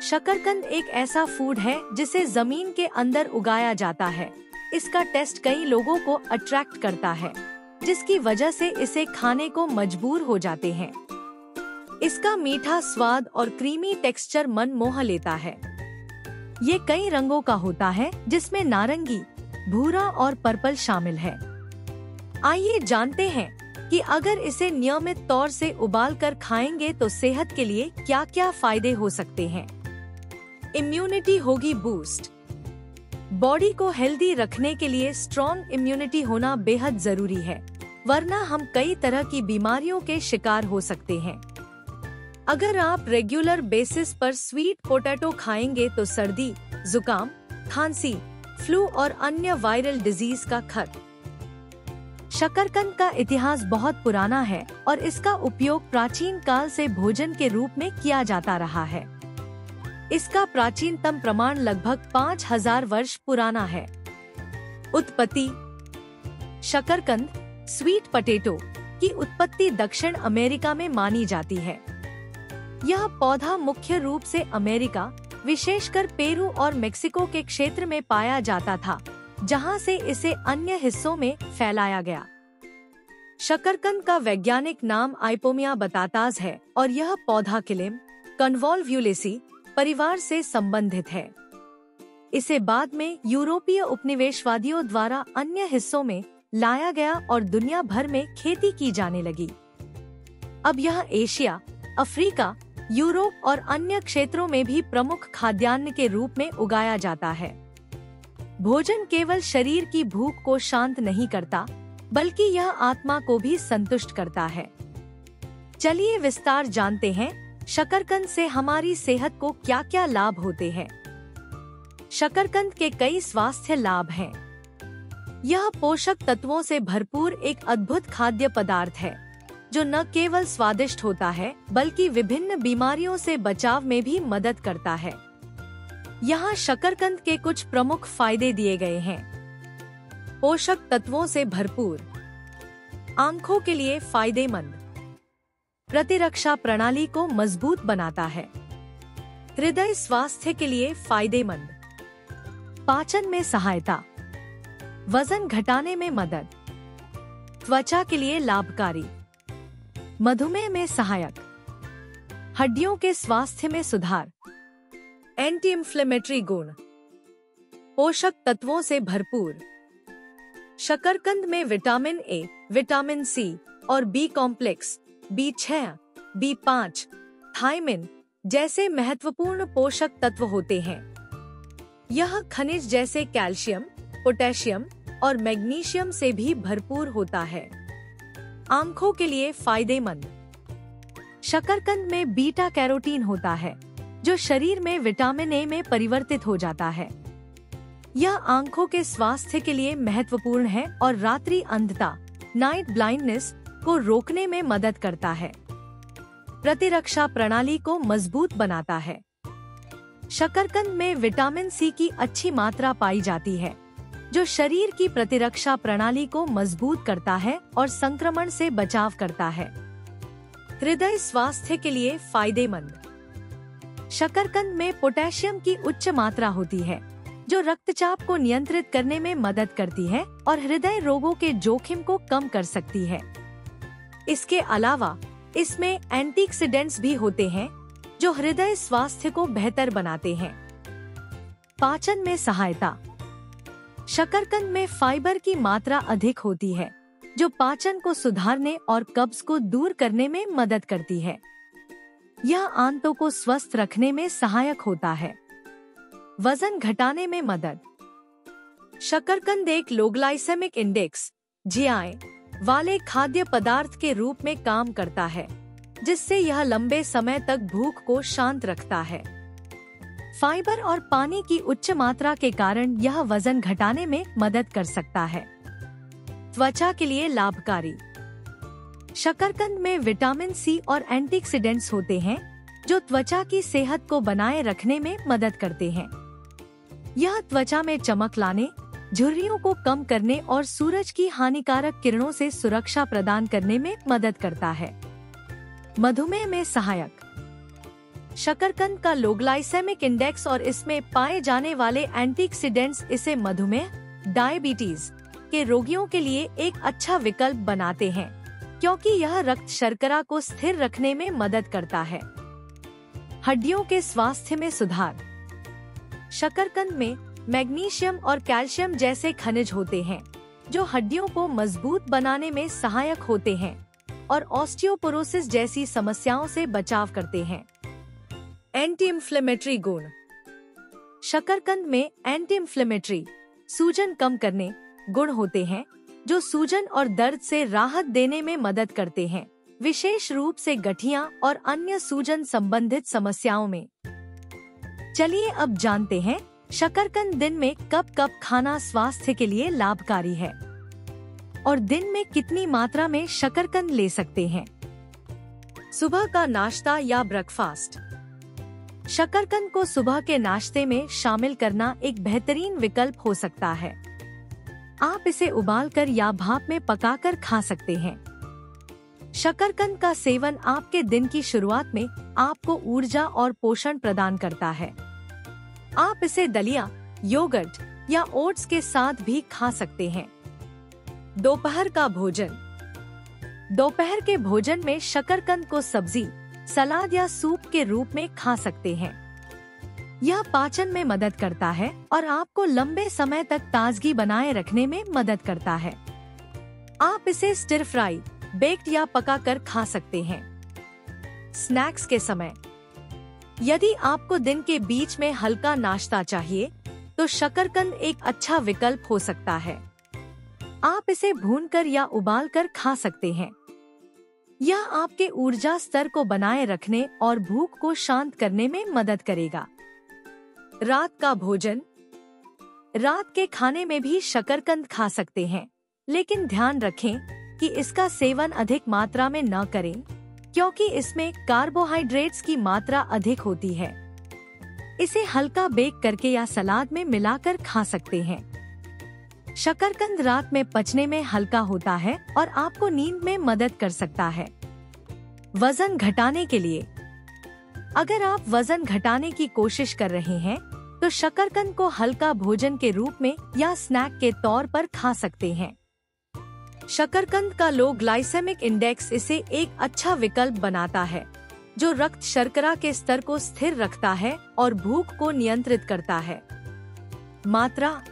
शकरकंद एक ऐसा फूड है जिसे जमीन के अंदर उगाया जाता है। इसका टेस्ट कई लोगों को अट्रैक्ट करता है, जिसकी वजह से इसे खाने को मजबूर हो जाते हैं। इसका मीठा स्वाद और क्रीमी टेक्सचर मन मोह लेता है। ये कई रंगों का होता है, जिसमें नारंगी, भूरा और पर्पल शामिल है। आइए जानते हैं कि अगर इसे नियमित तौर से उबालकर खाएंगे तो सेहत के लिए क्या क्या फायदे हो सकते हैं। इम्यूनिटी होगी बूस्ट। बॉडी को हेल्दी रखने के लिए स्ट्रॉन्ग इम्यूनिटी होना बेहद जरूरी है, वरना हम कई तरह की बीमारियों के शिकार हो सकते हैं। अगर आप रेगुलर बेसिस पर स्वीट पोटैटो खाएंगे तो सर्दी, जुकाम, खांसी, फ्लू और अन्य वायरल डिजीज का खतरा। शकरकंद का इतिहास बहुत पुराना है और इसका उपयोग प्राचीन काल से भोजन के रूप में किया जाता रहा है। इसका प्राचीनतम प्रमाण लगभग 5000 वर्ष पुराना है। उत्पत्ति। शकरकंद, स्वीट पोटैटो की उत्पत्ति दक्षिण अमेरिका में मानी जाती है। यह पौधा मुख्य रूप से अमेरिका, विशेषकर पेरू और मेक्सिको के क्षेत्र में पाया जाता था, जहां से इसे अन्य हिस्सों में फैलाया गया। शकरकंद का वैज्ञानिक नाम आइपोमिया बतातास है और यह पौधा किलिम कन्वोल्व्युलेसी परिवार से संबंधित है। इसे बाद में यूरोपीय उपनिवेशवादियों द्वारा अन्य हिस्सों में लाया गया और दुनिया भर में खेती की जाने लगी। अब यह एशिया, अफ्रीका, यूरोप और अन्य क्षेत्रों में भी प्रमुख खाद्यान्न के रूप में उगाया जाता है। भोजन केवल शरीर की भूख को शांत नहीं करता, बल्कि यह आत्मा को भी संतुष्ट करता है। चलिए विस्तार जानते हैं, शकरकंद से हमारी सेहत को क्या क्या लाभ होते हैं। शकरकंद के कई स्वास्थ्य लाभ हैं। यह पोषक तत्वों से भरपूर एक अद्भुत खाद्य पदार्थ है, जो न केवल स्वादिष्ट होता है, बल्कि विभिन्न बीमारियों से बचाव में भी मदद करता है। यहाँ शकरकंद के कुछ प्रमुख फायदे दिए गए हैं। पोषक तत्वों से भरपूर। आंखों के लिए फायदेमंद। प्रतिरक्षा प्रणाली को मजबूत बनाता है। हृदय स्वास्थ्य के लिए फायदेमंद। पाचन में सहायता। वजन घटाने में मदद। त्वचा के लिए लाभकारी। मधुमेह में सहायक। हड्डियों के स्वास्थ्य में सुधार। एंटी इंफ्लेमेटरी गुण। पोषक तत्वों से भरपूर। शकरकंद में विटामिन ए, विटामिन सी और B complex, B6, B5, thiamine जैसे महत्वपूर्ण पोषक तत्व होते हैं। यह खनिज जैसे कैल्शियम, पोटेशियम और मैग्नीशियम से भी भरपूर होता है। आंखों के लिए फायदेमंद। शकरकंद में बीटा कैरोटीन होता है, जो शरीर में विटामिन ए में परिवर्तित हो जाता है। यह आंखों के स्वास्थ्य के लिए महत्वपूर्ण है और रात्रि अंधता, नाइट ब्लाइंडनेस को रोकने में मदद करता है। प्रतिरक्षा प्रणाली को मजबूत बनाता है। शकरकंद में विटामिन सी की अच्छी मात्रा पाई जाती है, जो शरीर की प्रतिरक्षा प्रणाली को मजबूत करता है और संक्रमण से बचाव करता है। हृदय स्वास्थ्य के लिए फायदेमंद। शकरकंद में पोटेशियम की उच्च मात्रा होती है, जो रक्तचाप को नियंत्रित करने में मदद करती है और हृदय रोगों के जोखिम को कम कर सकती है। इसके अलावा इसमें एंटीऑक्सीडेंट्स भी होते हैं, जो हृदय स्वास्थ्य को बेहतर बनाते हैं। पाचन में सहायता। शकरकंद में फाइबर की मात्रा अधिक होती है, जो पाचन को सुधारने और कब्ज को दूर करने में मदद करती है। यह आंतों को स्वस्थ रखने में सहायक होता है। वजन घटाने में मदद। शकरकंद एक लो ग्लाइसेमिक इंडेक्स (GI) वाले खाद्य पदार्थ के रूप में काम करता है, जिससे यह लंबे समय तक भूख को शांत रखता है। फाइबर और पानी की उच्च मात्रा के कारण यह वजन घटाने में मदद कर सकता है। त्वचा के लिए लाभकारी। शकरकंद में विटामिन सी और एंटीऑक्सीडेंट्स होते हैं, जो त्वचा की सेहत को बनाए रखने में मदद करते हैं। यह त्वचा में चमक लाने, झुर्रियों को कम करने और सूरज की हानिकारक किरणों से सुरक्षा प्रदान करने में मदद करता है। मधुमेह में सहायक। शकरकंद का लो ग्लाइसेमिक इंडेक्स और इसमें पाए जाने वाले एंटीऑक्सीडेंट्स इसे मधुमेह, डायबिटीज के रोगियों के लिए एक अच्छा विकल्प बनाते हैं, क्योंकि यह रक्त शर्करा को स्थिर रखने में मदद करता है। हड्डियों के स्वास्थ्य में सुधार। शकरकंद में मैग्नीशियम और कैल्शियम जैसे खनिज होते हैं, जो हड्डियों को मजबूत बनाने में सहायक होते हैं और ऑस्टियोपोरोसिस जैसी समस्याओं से बचाव करते हैं। एंटी इंफ्लेमेटरी गुण। शकरकंद में एंटी इंफ्लेमेटरी, सूजन कम करने गुण होते हैं, जो सूजन और दर्द से राहत देने में मदद करते हैं, विशेष रूप से गठिया और अन्य सूजन संबंधित समस्याओं में। चलिए अब जानते हैं शकरकंद दिन में कब कब खाना स्वास्थ्य के लिए लाभकारी है और दिन में कितनी मात्रा में शकरकंद ले सकते हैं। सुबह का नाश्ता या ब्रेकफास्ट। शकरकंद को सुबह के नाश्ते में शामिल करना एक बेहतरीन विकल्प हो सकता है। आप इसे उबालकर या भाप में पकाकर खा सकते हैं। शकरकंद का सेवन आपके दिन की शुरुआत में आपको ऊर्जा और पोषण प्रदान करता है। आप इसे दलिया, योगर्ट या ओट्स के साथ भी खा सकते हैं। दोपहर का भोजन। दोपहर के भोजन में शकरकंद को सब्जी, सलाद या सूप के रूप में खा सकते हैं। यह पाचन में मदद करता है और आपको लंबे समय तक ताजगी बनाए रखने में मदद करता है। आप इसे स्टिर फ्राई, बेक्ड या पकाकर खा सकते हैं। स्नैक्स के समय। यदि आपको दिन के बीच में हल्का नाश्ता चाहिए, तो शकरकंद एक अच्छा विकल्प हो सकता है। आप इसे भूनकर या उबालकर खा सकते हैं। यह आपके ऊर्जा स्तर को बनाए रखने और भूख को शांत करने में मदद करेगा। रात का भोजन। रात के खाने में भी शकरकंद खा सकते हैं, लेकिन ध्यान रखें कि इसका सेवन अधिक मात्रा में न करें, क्योंकि इसमें कार्बोहाइड्रेट्स की मात्रा अधिक होती है। इसे हल्का बेक करके या सलाद में मिलाकर खा सकते हैं। शकरकंद रात में पचने में हल्का होता है और आपको नींद में मदद कर सकता है। वजन घटाने के लिए। अगर आप वजन घटाने की कोशिश कर रहे हैं, तो शकरकंद को हल्का भोजन के रूप में या स्नैक के तौर पर खा सकते हैं। शकरकंद का लो ग्लाइसेमिक इंडेक्स इसे एक अच्छा विकल्प बनाता है, जो रक्त शर्करा के स्तर को स्थिर रखता है और भूख को नियंत्रित करता है। मात्रा।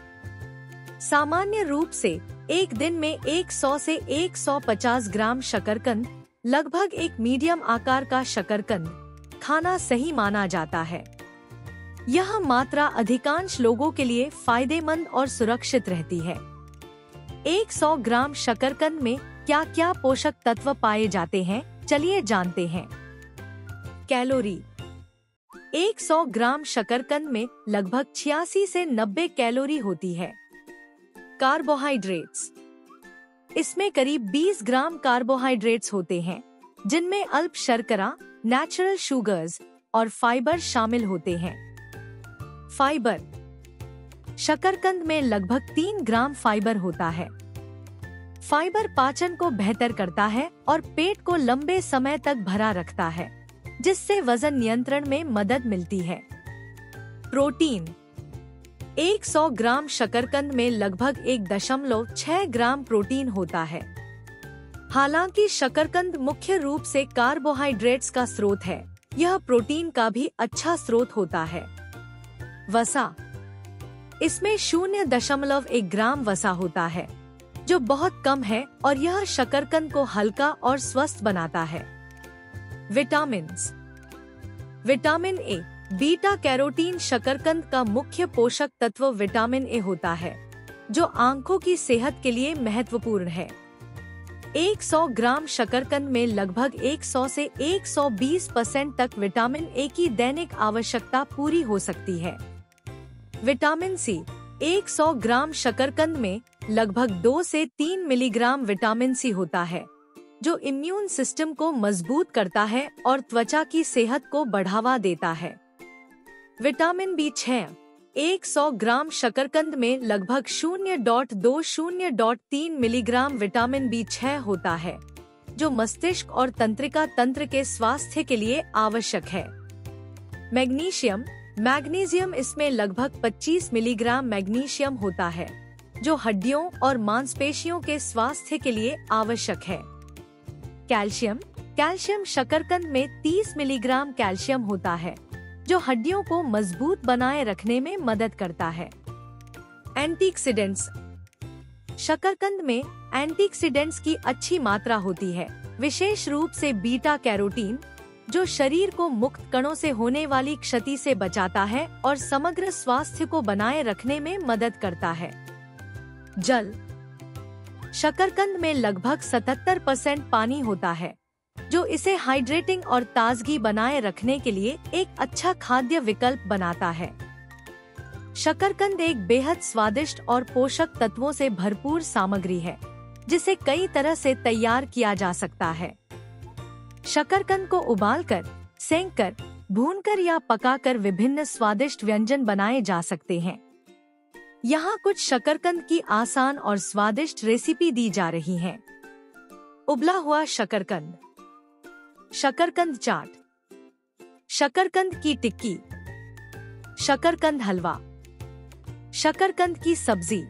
सामान्य रूप से एक दिन में 100 से 150 ग्राम शकरकंद, लगभग एक मीडियम आकार का शकरकंद खाना सही माना जाता है। यह मात्रा अधिकांश लोगों के लिए फायदेमंद और सुरक्षित रहती है। 100 ग्राम शकरकंद में क्या क्या पोषक तत्व पाए जाते हैं, चलिए जानते हैं। कैलोरी। 100 ग्राम शकरकंद में लगभग 86 से 90 कैलोरी होती है। कार्बोहाइड्रेट्स। इसमें करीब 20 ग्राम कार्बोहाइड्रेट्स होते हैं, जिनमें अल्प शर्करा, नेचुरल शुगर्स और फाइबर शामिल होते हैं। फाइबर। शकरकंद में लगभग 3 ग्राम फाइबर होता है। फाइबर पाचन को बेहतर करता है और पेट को लंबे समय तक भरा रखता है, जिससे वजन नियंत्रण में मदद मिलती है। प्रोटीन। 100 ग्राम शकरकंद में लगभग 1.6 ग्राम प्रोटीन होता है। हालांकि शकरकंद मुख्य रूप से कार्बोहाइड्रेट्स का स्रोत है, यह प्रोटीन का भी अच्छा स्रोत होता है। वसा। इसमें 0.1 ग्राम वसा होता है, जो बहुत कम है और यह शकरकंद को हल्का और स्वस्थ बनाता है। Vitamins. Vitamin A, beta carotene शकरकंद का मुख्य पोषक तत्व विटामिन ए होता है, जो आंखों की सेहत के लिए महत्वपूर्ण है। 100 ग्राम शकरकंद में लगभग 100 से 120% तक विटामिन ए की दैनिक आवश्यकता पूरी हो सकती है। Vitamin C. 100 ग्राम शकरकंद में लगभग 2 से 3 मिलीग्राम विटामिन सी होता है, जो इम्यून सिस्टम को मजबूत करता है और त्वचा की सेहत को बढ़ावा देता है। Vitamin B6. 100 ग्राम शकरकंद में लगभग 0.2-0.3 मिलीग्राम विटामिन बी6 होता है, जो मस्तिष्क और तंत्रिका तंत्र के स्वास्थ्य के लिए आवश्यक है। मैग्नीशियम। मैग्नीशियम इसमें लगभग 25 मिलीग्राम मैग्नीशियम होता है, जो हड्डियों और मांसपेशियों के स्वास्थ्य के लिए आवश्यक है। कैल्शियम। कैल्शियम शकरकंद में 30 मिलीग्राम कैल्शियम होता है, जो हड्डियों को मजबूत बनाए रखने में मदद करता है। एंटीऑक्सीडेंट्स। शकरकंद में एंटीऑक्सीडेंट्स की अच्छी मात्रा होती है, विशेष रूप से बीटा कैरोटीन, जो शरीर को मुक्त कणों से होने वाली क्षति से बचाता है और समग्र स्वास्थ्य को बनाए रखने में मदद करता है। जल। शकरकंद में लगभग 77% पानी होता है, जो इसे हाइड्रेटिंग और ताजगी बनाए रखने के लिए एक अच्छा खाद्य विकल्प बनाता है। शकरकंद एक बेहद स्वादिष्ट और पोषक तत्वों से भरपूर सामग्री है, जिसे कई तरह से तैयार किया जा सकता है। शकरकंद को उबालकर, सेंककर, भूनकर या पकाकर विभिन्न स्वादिष्ट व्यंजन बनाए जा सकते हैं। यहाँ कुछ शकरकंद की आसान और स्वादिष्ट रेसिपी दी जा रही हैं। उबला हुआ शकरकंद, शकरकंद चाट, शकरकंद की टिक्की, शकरकंद हलवा, शकरकंद की सब्जी,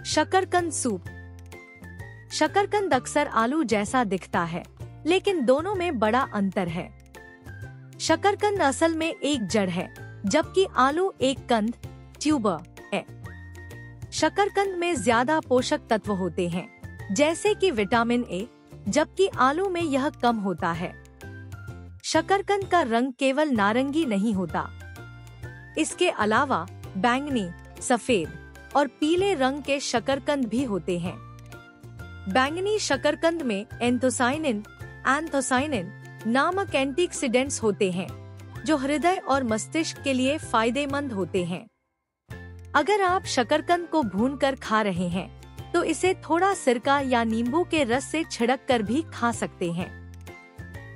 शकरकंद सूप। शकरकंद अक्सर आलू जैसा दिखता है, लेकिन दोनों में बड़ा अंतर है। शकरकंद असल में एक जड़ है, जबकि आलू एक कंद, ट्यूबर है। शकरकंद में ज्यादा पोषक तत्व होते हैं, जैसे कि विटामिन ए, जबकि आलू में यह कम होता है। शकरकंद का रंग केवल नारंगी नहीं होता, इसके अलावा बैंगनी, सफेद और पीले रंग के शकरकंद भी होते हैं। बैंगनी शकरकंद में एंथोसाइनिन नामक एंटीऑक्सीडेंट्स होते हैं, जो हृदय और मस्तिष्क के लिए फायदेमंद होते हैं। अगर आप शकरकंद को भूनकर खा रहे हैं, तो इसे थोड़ा सिरका या नींबू के रस से छिड़क कर भी खा सकते हैं।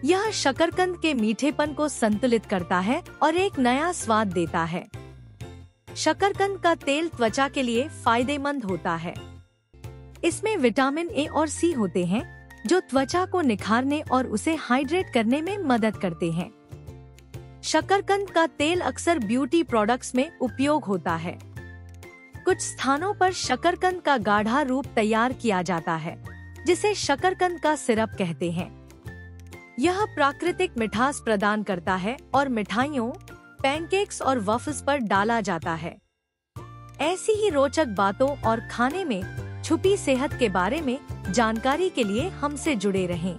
यह शकरकंद के मीठेपन को संतुलित करता है और एक नया स्वाद देता है। शकरकंद का तेल त्वचा के लिए फायदेमंद होता है। इसमें विटामिन ए और सी होते हैं, जो त्वचा को निखारने और उसे हाइड्रेट करने में मदद करते हैं। शकरकंद का तेल अक्सर ब्यूटी प्रोडक्ट्स में उपयोग होता है। कुछ स्थानों पर शकरकंद का गाढ़ा रूप तैयार किया जाता है, जिसे शकरकंद का सिरप कहते हैं। यह प्राकृतिक मिठास प्रदान करता है और मिठाइयों, पैनकेक्स और वफ़ल्स पर डाला जाता है। ऐसी ही रोचक बातों और खाने में छुपी सेहत के बारे में जानकारी के लिए हमसे जुड़े रहें।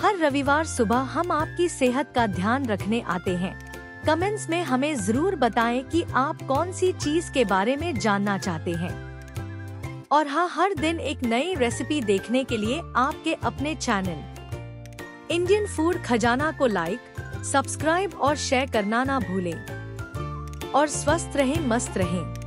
हर रविवार सुबह हम आपकी सेहत का ध्यान रखने आते हैं। कमेंट्स में हमें जरूर बताएं कि आप कौन सी चीज के बारे में जानना चाहते हैं। और हाँ, हर दिन एक नई रेसिपी देखने के लिए आपके अपने चैनल इंडियन फूड खजाना को लाइक, सब्सक्राइब और शेयर करना ना भूलें। और स्वस्थ रहें, मस्त रहें।